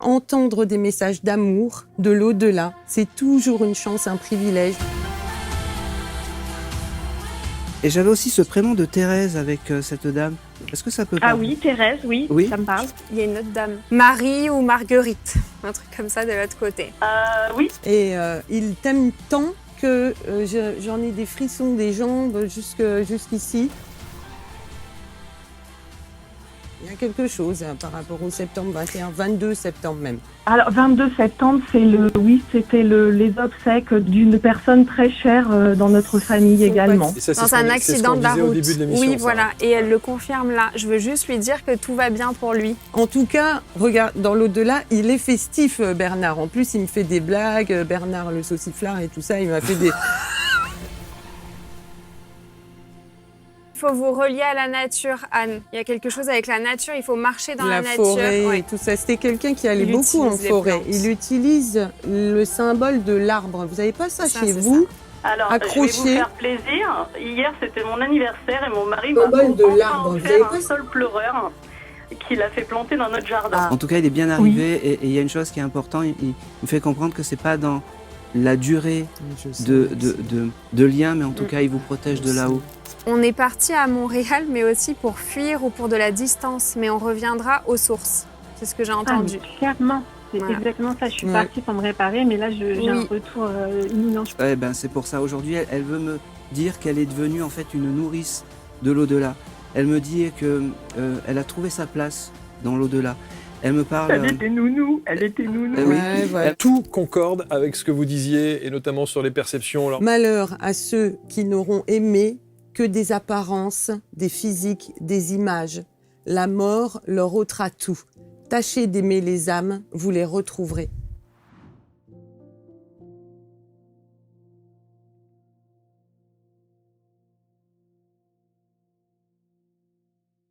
Entendre des messages d'amour, de l'au-delà, c'est toujours une chance, un privilège. Et j'avais aussi ce prénom de Thérèse avec cette dame. Est-ce que ça peut Ah parler? oui, Thérèse, oui, Oui. ça me parle. Il y a une autre dame, Marie ou Marguerite, un truc comme ça de l'autre côté. Oui. Et il t'aime tant que j'en ai des frissons des jambes jusqu'ici. Il y a quelque chose par rapport au septembre 21, 22 septembre même. Alors, 22 septembre, c'était les obsèques d'une personne très chère dans notre famille également. Et ça, Dans un accident de la disait au route. début de l'émission, Oui, ça. voilà. Et elle le confirme là. Je veux juste lui dire que tout va bien pour lui. En tout cas, regarde, dans l'au-delà, il est festif, Bernard. En plus, il me fait des blagues, Bernard le sauciflard et tout ça, il m'a fait des... Il faut vous relier à la nature, Anne. Il y a quelque chose avec la nature, il faut marcher dans la nature. forêt Ouais. et tout ça. C'était quelqu'un qui allait Il beaucoup en utilise les forêt. plantes. Il utilise le symbole de l'arbre. Vous n'avez pas ça Ça, chez c'est vous? Alors, Accroché. je vais vous faire plaisir. Hier, c'était mon anniversaire et mon mari m'a Symbole de enfin l'arbre. Vous offert avez un pas ça? sol pleureur qu'il a fait planter dans notre jardin. En tout cas, il est bien arrivé et il y a une chose qui est importante, il me fait comprendre que c'est pas dans la durée de lien, mais en tout cas, il vous protège de là-haut. On est parti à Montréal, mais aussi pour fuir ou pour de la distance. Mais on reviendra aux sources. C'est ce que j'ai entendu. Clairement, c'est Voilà. exactement ça. Je suis Ouais. partie pour me réparer, mais là, j'ai un Oui. retour imminent. Eh ben, c'est pour ça. Aujourd'hui, elle veut me dire qu'elle est devenue en fait une nourrice de l'au-delà. Elle me dit que elle a trouvé sa place dans l'au-delà. Elle me parle. Elle était nounou. Oui. Ouais, voilà. Tout concorde avec ce que vous disiez, et notamment sur les perceptions. Alors, Malheur à ceux qui n'auront aimé que des apparences, des physiques, des images. La mort leur ôtera tout. Tâchez d'aimer les âmes, vous les retrouverez.